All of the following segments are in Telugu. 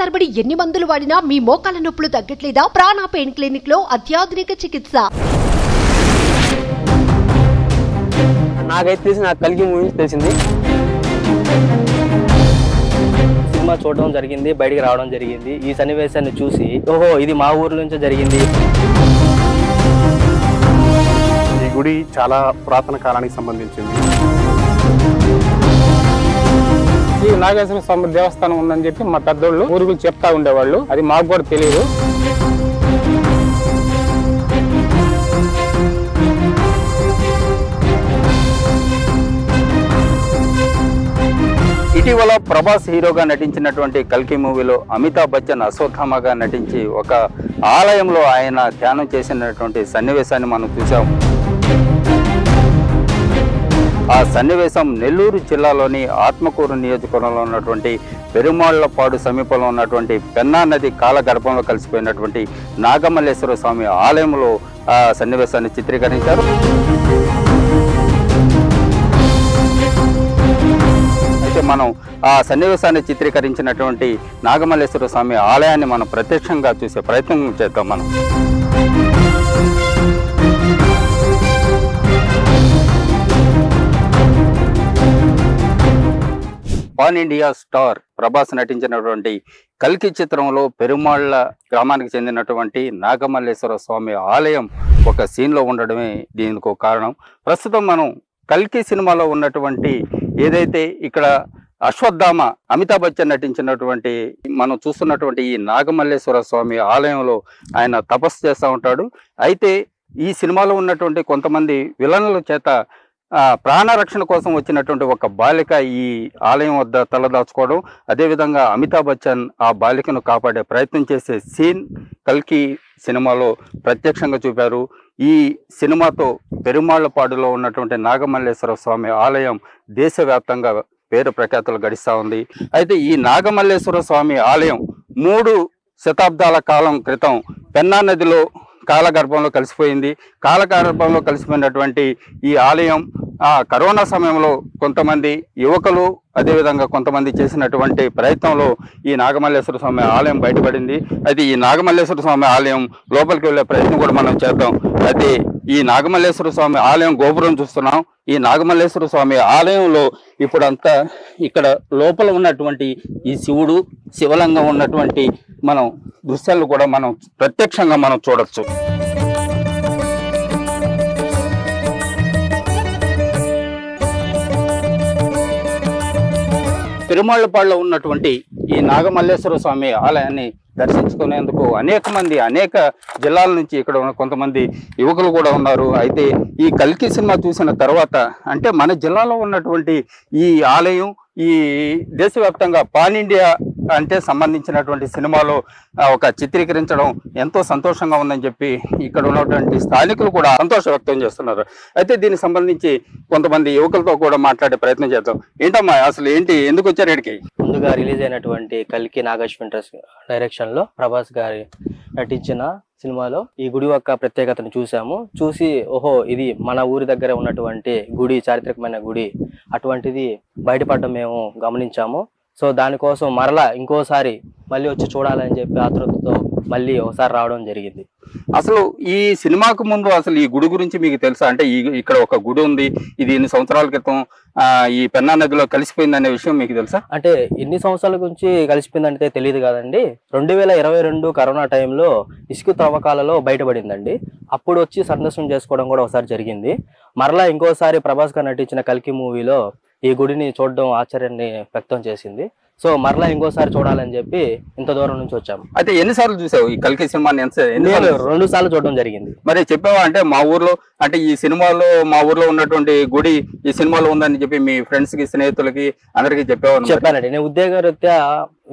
తరబడి ఎన్ని మందులు వాడినా మీ మోకాల నొప్పులు తగ్గట్లేదా? ప్రాణ పెయిన్ క్లినిక్ లో అత్యాధునిక చికిత్స. నాకైతే నాకు కల్కి మూవీ తెలిసింది. సినిమా చూడడం జరిగింది, బయటికి రావడం జరిగింది. ఈ సన్నివేశాన్ని చూసి ఓహో ఇది మా ఊర్లో నుంచే జరిగింది. ఈ గుడి చాలా పురాతన కాలానికి సంబంధించింది. ఈ నాగేశ్వర స్వామి దేవస్థానం ఉందని చెప్పి మా పెద్దోళ్ళు ఊరికి చెప్తా ఉండేవాళ్ళు. అది మాకు కూడా తెలియదు. ఇటీవల ప్రభాస్ హీరోగా నటించినటువంటి కల్కి మూవీలో అమితాబ్ బచ్చన్ అశ్వత్థామగా నటించి ఒక ఆలయంలో ఆయన ధ్యానం చేసినటువంటి సన్నివేశాన్ని మనం చూసాం. ఆ సన్నివేశం నెల్లూరు జిల్లాలోని ఆత్మకూరు నియోజకవర్గంలో ఉన్నటువంటి పెరుమాళ్లపాడు సమీపంలో ఉన్నటువంటి పెన్నా నది కాలగర్భంలో కలిసిపోయినటువంటి నాగమల్లేశ్వర స్వామి ఆలయంలో ఆ సన్నివేశాన్ని చిత్రీకరించారు. అయితే మనం ఆ సన్నివేశాన్ని చిత్రీకరించినటువంటి నాగమల్లేశ్వర స్వామి ఆలయాన్ని మనం ప్రత్యక్షంగా చూసే ప్రయత్నం చేద్దాం. మనం పాన్ ఇండియా స్టార్ ప్రభాస్ నటించినటువంటి కల్కి చిత్రంలో పెరుమాళ్ల గ్రామానికి చెందినటువంటి నాగమల్లేశ్వర స్వామి ఆలయం ఒక సీన్లో ఉండడమే దీనికి ఒక కారణం. ప్రస్తుతం మనం కల్కి సినిమాలో ఉన్నటువంటి ఏదైతే ఇక్కడ అశ్వత్థామ అమితాబ్ బచ్చన్ నటించినటువంటి మనం చూస్తున్నటువంటి ఈ నాగమల్లేశ్వర స్వామి ఆలయంలో ఆయన తపస్సు చేస్తూ ఉంటాడు. అయితే ఈ సినిమాలో ఉన్నటువంటి కొంతమంది విలన్ల చేత ప్రాణరక్షణ కోసం వచ్చినటువంటి ఒక బాలిక ఈ ఆలయం వద్ద తలదాచుకోవడం, అదేవిధంగా అమితాబ్ బచ్చన్ ఆ బాలికను కాపాడే ప్రయత్నం చేసే సీన్ కల్కి సినిమాలో ప్రత్యక్షంగా చూపారు. ఈ సినిమాతో పెరుమాళ్లపాడులో ఉన్నటువంటి నాగమల్లేశ్వర స్వామి ఆలయం దేశవ్యాప్తంగా పేరు ప్రఖ్యాతులు గడిస్తూ ఉంది. అయితే ఈ నాగమల్లేశ్వర స్వామి ఆలయం 3 శతాబ్దాల కాలం క్రితం పెన్నా నదిలో కాలగర్భంలో కలిసిపోయింది. కాలగర్భంలో కలిసిపోయినటువంటి ఈ ఆలయం కరోనా సమయంలో కొంతమంది యువకులు అదేవిధంగా కొంతమంది చేసినటువంటి ప్రయత్నంలో ఈ నాగమల్లేశ్వర స్వామి ఆలయం బయటపడింది. అయితే ఈ నాగమల్లేశ్వర స్వామి ఆలయం లోపలికి వెళ్ళే ప్రయత్నం కూడా మనం చేద్దాం. అయితే ఈ నాగమల్లేశ్వర స్వామి ఆలయం గోపురం చూస్తున్నాం. ఈ నాగమల్లేశ్వర స్వామి ఆలయంలో ఇప్పుడంతా ఇక్కడ లోపల ఉన్నటువంటి ఈ శివుడు శివలింగం ఉన్నటువంటి మనం దృశ్యాలు కూడా మనం ప్రత్యక్షంగా మనం చూడొచ్చు. పెరుమాళ్లపాడులో ఉన్నటువంటి ఈ నాగమల్లేశ్వర స్వామి ఆలయాన్ని దర్శించుకునేందుకు అనేక జిల్లాల నుంచి ఇక్కడ ఉన్న కొంతమంది యువకులు కూడా ఉన్నారు. అయితే ఈ కల్కి సినిమా చూసిన తర్వాత అంటే మన జిల్లాలో ఉన్నటువంటి ఈ ఆలయం ఈ దేశవ్యాప్తంగా పాన్ ఇండియా అంటే సంబంధించినటువంటి సినిమాలో ఒక చిత్రీకరించడం ఎంతో సంతోషంగా ఉందని చెప్పి ఇక్కడ ఉన్నటువంటి స్థానికులు కూడా సంతోషం వ్యక్తం చేస్తున్నారు. అయితే దీనికి సంబంధించి కొంతమంది యువకులతో కూడా మాట్లాడే ప్రయత్నం చేద్దాం. ఏంటమ్మా అసలు ఏంటి, ఎందుకు వచ్చారు ఇక్కడికి? ముందుగా రిలీజ్ అయినటువంటి కల్కి నాగేశ్వర డైరెక్షన్ లో ప్రభాస్ గారి నటించిన సినిమాలో ఈ గుడి యొక్క ప్రత్యేకతను చూసాము. చూసి ఓహో ఇది మన ఊరి దగ్గర ఉన్నటువంటి గుడి, చారిత్రకమైన గుడి, అటువంటిది బయటపడడం మేము గమనించాము. సో దానికోసం మరలా ఇంకోసారి మళ్ళీ వచ్చి చూడాలని చెప్పి ఆతృతతో మళ్ళీ ఒకసారి రావడం జరిగింది. అసలు ఈ సినిమాకు ముందు అసలు ఈ గుడి గురించి మీకు తెలుసా? అంటే ఇక్కడ ఒక గుడి ఉంది, ఇది ఎన్ని సంవత్సరాల క్రితం ఈ పెన్నా నదిలో కలిసిపోయింది అనే విషయం మీకు తెలుసా? అంటే ఎన్ని సంవత్సరాల గురించి కలిసిపోయిందంటే తెలియదు కాదండి. 2022 కరోనా టైంలో ఇసుక త్రవ్వకాలలో బయటపడిందండి. అప్పుడు వచ్చి సందర్శనం చేసుకోవడం కూడా ఒకసారి జరిగింది. మరలా ఇంకోసారి ప్రభాస్ గారు నటించిన కల్కి మూవీలో ఈ గుడిని చూడడం ఆశ్చర్యాన్ని వ్యక్తం చేసింది. సో మరలా ఇంకోసారి చూడాలని చెప్పి ఇంత దూరం నుంచి వచ్చాము. అయితే ఎన్నిసార్లు చూసావు ఈ కల్కి సినిమాని? 2 సార్లు చూడడం జరిగింది. మరి చెప్పావా అంటే మా ఊర్లో అంటే ఈ సినిమాలో మా ఊర్లో ఉన్నటువంటి గుడి ఈ సినిమాలో ఉందని చెప్పి మీ ఫ్రెండ్స్ కి స్నేహితులకి అందరికి చెప్పానండి. నేను ఉద్యోగరీత్యా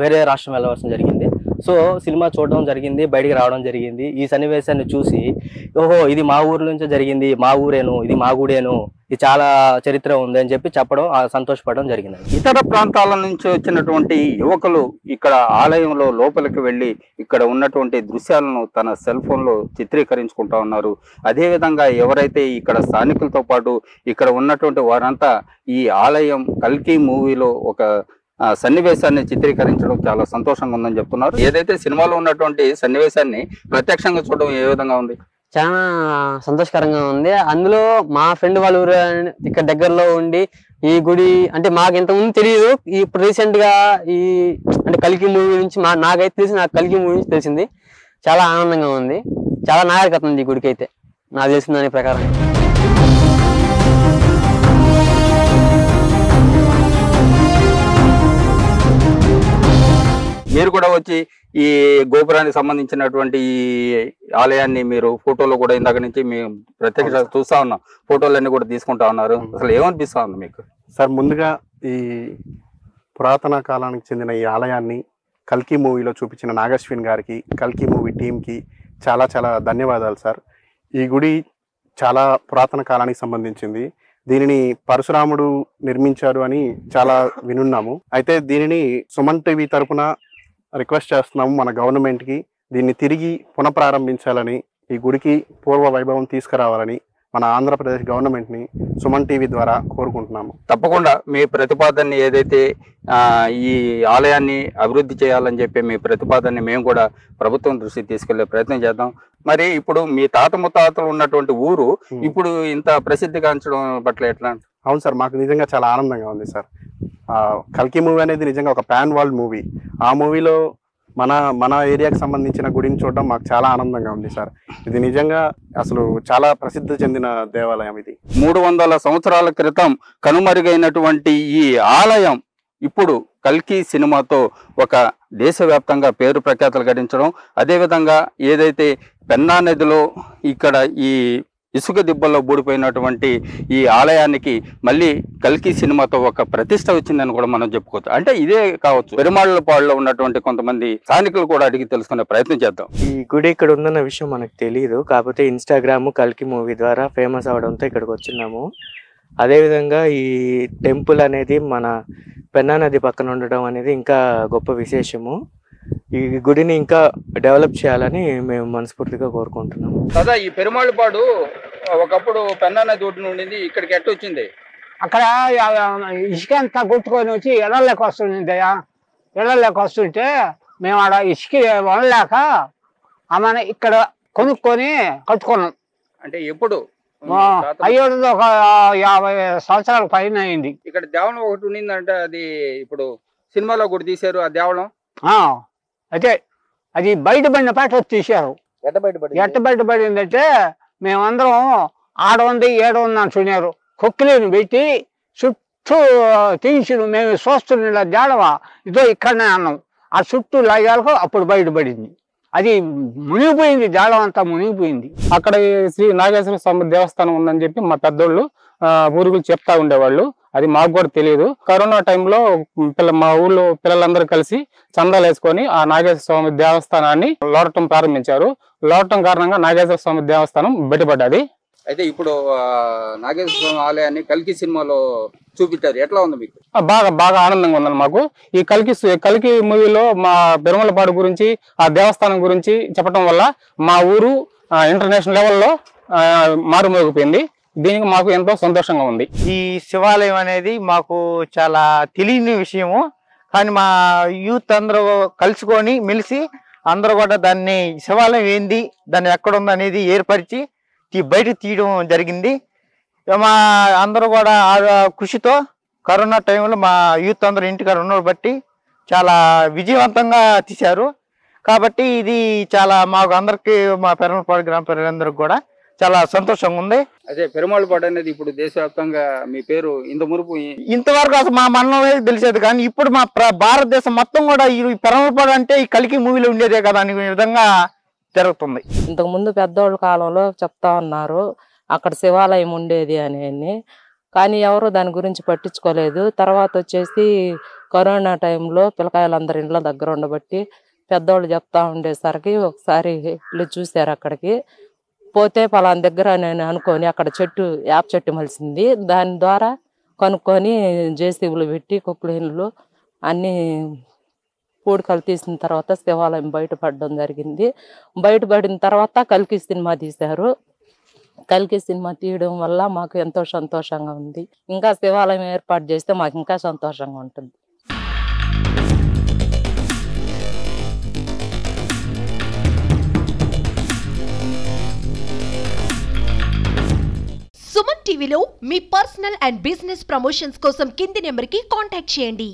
వేరే రాష్ట్రం వెళ్ళవలసిన జరిగింది. సో సినిమా చూడడం జరిగింది, బయటికి రావడం జరిగింది. ఈ సన్నివేశాన్ని చూసి ఓహో ఇది మా ఊరు నుంచే జరిగింది, మా ఊరేను, ఇది మా గుడేను, ఇది చాలా చరిత్ర ఉంది అని చెప్పి చెప్పడం, సంతోషపడడం జరిగింది. ఇతర ప్రాంతాల నుంచి వచ్చినటువంటి యువకులు ఇక్కడ ఆలయంలో లోపలికి వెళ్ళి ఇక్కడ ఉన్నటువంటి దృశ్యాలను తన సెల్ ఫోన్లో చిత్రీకరించుకుంటా ఉన్నారు. అదేవిధంగా ఎవరైతే ఇక్కడ స్థానికులతో పాటు ఇక్కడ ఉన్నటువంటి వారంతా ఈ ఆలయం కల్కి మూవీలో ఒక సన్నివేశాన్ని చిత్రీకరించడం చాలా సంతోషంగా ఉందని చెప్తున్నారు. ఏదైతే సినిమాలో ఉన్నటువంటి సన్నివేశాన్ని ప్రత్యక్షంగా చూడడం ఏ విధంగా ఉంది? చాలా సంతోషకరంగా ఉంది. అందులో మా ఫ్రెండ్ వాళ్ళ ఊరు ఇక్కడ దగ్గరలో ఉండి ఈ గుడి అంటే మాకు ఇంతకుముందు తెలియదు. ఇప్పుడు రీసెంట్ గా ఈ అంటే కల్కి మూవీ నుంచి నాకైతే తెలిసి నాకు కల్కి మూవీ నుంచి తెలిసింది. చాలా ఆనందంగా ఉంది. చాలా నాగరికత ఉంది ఈ గుడికి అయితే నాకు తెలిసిన దాని ప్రకారం. మీరు కూడా వచ్చి ఈ గోపురానికి సంబంధించినటువంటి ఈ ఆలయాన్ని మీరు ఫోటోలో కూడా ఇందాక నుంచి మేము ప్రత్యక్ష చూస్తా ఉన్నాం, ఫోటోలన్నీ కూడా తీసుకుంటా ఉన్నారు. అసలు ఏమనిపిస్తా ఉంది మీకు? సార్, ముందుగా ఈ పురాతన కాలానికి చెందిన ఈ ఆలయాన్ని కల్కి మూవీలో చూపించిన నాగశ్విన్ గారికి, కల్కి మూవీ టీంకి చాలా చాలా ధన్యవాదాలు సార్. ఈ గుడి చాలా పురాతన కాలానికి సంబంధించింది. దీనిని పరశురాముడు నిర్మించారు అని చాలా వినున్నాము. అయితే దీనిని సుమన్ టీవీ తరపున రిక్వెస్ట్ చేస్తున్నాము మన గవర్నమెంట్కి, దీన్ని తిరిగి పునఃప్రారంభించాలని, ఈ గుడికి పూర్వ వైభవం తీసుకురావాలని మన ఆంధ్రప్రదేశ్ గవర్నమెంట్ని సుమన్ టీవీ ద్వారా కోరుకుంటున్నాము. తప్పకుండా మీ ప్రతిపాదనని ఏదైతే ఈ ఆలయాన్ని అభివృద్ధి చేయాలని చెప్పి మీ ప్రతిపాదనని మేము కూడా ప్రభుత్వం దృష్టికి తీసుకెళ్లే ప్రయత్నం చేద్దాం. మరి ఇప్పుడు మీ తాత ముత్తాతలు ఉన్నటువంటి ఊరు ఇప్పుడు ఇంత ప్రసిద్ధిగాంచడం పట్ల ఎట్లా? అవును సార్, మాకు నిజంగా చాలా ఆనందంగా ఉంది సార్. కల్కి మూవీ అనేది నిజంగా ఒక పాన్ వరల్డ్ మూవీ. ఆ మూవీలో మన ఏరియాకి సంబంధించిన గుడిని చూడడం మాకు చాలా ఆనందంగా ఉంది సార్. ఇది నిజంగా అసలు చాలా ప్రసిద్ధి చెందిన దేవాలయం. ఇది 300 సంవత్సరాల క్రితం కనుమరుగైనటువంటి ఈ ఆలయం ఇప్పుడు కల్కి సినిమాతో ఒక దేశవ్యాప్తంగా పేరు ప్రఖ్యాతలు గడించడం, అదేవిధంగా ఏదైతే పెన్నా నదిలో ఇక్కడ ఈ ఇసుక దిబ్బల్లో బూడిపోయినటువంటి ఈ ఆలయానికి మళ్ళీ కల్కి సినిమాతో ఒక ప్రతిష్ట వచ్చిందని కూడా మనం చెప్పుకోవచ్చు. అంటే ఇదే కావచ్చు. పెరుమాళ్ళపాడులో ఉన్నటువంటి కొంతమంది స్థానికులు కూడా అడిగి తెలుసుకునే ప్రయత్నం చేద్దాం. ఈ గుడి ఇక్కడ ఉందన్న విషయం మనకు తెలియదు, కాకపోతే ఇన్స్టాగ్రామ్ కల్కి మూవీ ద్వారా ఫేమస్ అవడంతో ఇక్కడికి వచ్చినాము. అదేవిధంగా ఈ టెంపుల్ అనేది మన పెన్నా నది పక్కన ఉండడం అనేది ఇంకా గొప్ప విశేషము. ఈ గుడిని ఇంకా డెవలప్ చేయాలని మేము మనస్ఫూర్తిగా కోరుకుంటున్నాము. కదా ఈ పెరుమాళ్ళపాడు ఒకప్పుడు పెన్నా నది ఒడ్డున ఉండింది, ఇక్కడికి ఎట్టు వచ్చింది? అక్కడ ఇసుక అంతా కొట్టుకొని వచ్చి ఎడలేక వస్తుందయ్యా. ఎడలేక వస్తుంటే మేము ఆడ ఇసుక వనలేక ఆమె ఇక్కడ కొనుక్కొని కట్టుకున్నాం. అంటే ఎప్పుడు? అయ్యేది ఒక 50 సంవత్సరాల పైన అయింది. ఇక్కడ దేవళం ఒకటి ఉండిందంటే అది ఇప్పుడు సినిమాలో కూడా తీశారు ఆ దేవళం. అయితే అది బయటపడిన పాట వచ్చి తీశారు. ఎట్ట బయటపడిందంటే మేమందరం 600 700 అని చూడారు. కొక్కిలిని పెట్టి చుట్టూ తీసి మేము చూస్తున్న జాడవా ఇదో ఇక్కడనే అన్నాం. ఆ చుట్టూ లాగాలకు అప్పుడు బయటపడింది. అది మునిగిపోయింది, జాడం అంతా మునిగిపోయింది. అక్కడ శ్రీ నాగేశ్వర స్వామి దేవస్థానం ఉందని చెప్పి మా పెద్దోళ్ళు ఊరుకు చెప్తా ఉండేవాళ్ళు. అది మాకు కూడా తెలియదు. కరోనా టైంలో మా ఊళ్ళో పిల్లలందరూ కలిసి చందాలు వేసుకొని ఆ నాగేశ్వర స్వామి దేవస్థానాన్ని లోడటం ప్రారంభించారు. లోడటం కారణంగా నాగేశ్వర స్వామి దేవస్థానం బయటపడ్డది. అయితే ఇప్పుడు నాగేశ్వర స్వామి ఆలయాన్ని కల్కి సినిమాలో చూపించారు. ఎట్లా ఉంది మీకు? బాగా ఆనందంగా ఉందండి మాకు. ఈ కల్కి మూవీలో మా పెరుమలపాడు గురించి ఆ దేవస్థానం గురించి చెప్పడం వల్ల మా ఊరు ఇంటర్నేషనల్ లెవెల్లో మారుమోగిపోయింది. దీనికి మాకు ఎంతో సంతోషంగా ఉంది. ఈ శివాలయం అనేది మాకు చాలా తెలియని విషయము, కానీ మా యూత్ అందరూ కలుసుకొని మెలిసి అందరూ కూడా దాన్ని శివాలయం ఏంది, దాన్ని ఎక్కడుంది అనేది ఏర్పరిచి బయట తీయడం జరిగింది. మా అందరూ కూడా కృషితో కరోనా టైంలో మా యూత్ అందరూ ఇంటికాడ ఉన్న బట్టి చాలా విజయవంతంగా తీశారు. కాబట్టి ఇది చాలా మాకు అందరికి మా పెరుమలపాడు గ్రామ ప్రజలందరికీ కూడా చాలా సంతోషంగా ఉంది. అదే పెరుమాళ్ళపాడు అనేది ఇప్పుడు దేశవ్యాప్తంగా మీ పేరు ఇంతవరకు అసలు మా మండలం తెలిసేది, కానీ ఇప్పుడు మా భారతదేశం మొత్తం కూడా ఈ పెరుమాళ్ళపాడు అంటే ఈ కల్కి మూవీలో ఉండేదే కదా అనే విధంగా జరుగుతుంది. ఇంతకు ముందు పెద్దోళ్ళ కాలంలో చెప్తా ఉన్నారు అక్కడ శివాలయం ఉండేది అని, కానీ ఎవరు దాని గురించి పట్టించుకోలేదు. తర్వాత వచ్చేసి కరోనా టైంలో పిల్లకాయలందరి ఇండ్ల దగ్గర ఉండబట్టి పెద్దోళ్ళు చెప్తా ఉండేసరికి ఒకసారి వెళ్ళి చూశారు. అక్కడికి పోతే పలానా దగ్గర నేను అనుకొని అక్కడ వేప చెట్టు మలిసింది. దాని ద్వారా కనుక్కొని జేసీబీలు పెట్టి కుప్పలు అన్నీ పూడికలు తీసిన తర్వాత శివాలయం బయటపడడం జరిగింది. బయటపడిన తర్వాత కల్కి సినిమా తీశారు. కల్కి సినిమా తీయడం వల్ల మాకు ఎంతో సంతోషంగా ఉంది. ఇంకా శివాలయం ఏర్పాటు చేస్తే మాకు ఇంకా సంతోషంగా ఉంటుంది. సుమన్ టీవీలో మీ పర్సనల్ అండ్ బిజినెస్ ప్రమోషన్స్ కోసం కింది నెంబర్కి కాంటాక్ట్ చేయండి.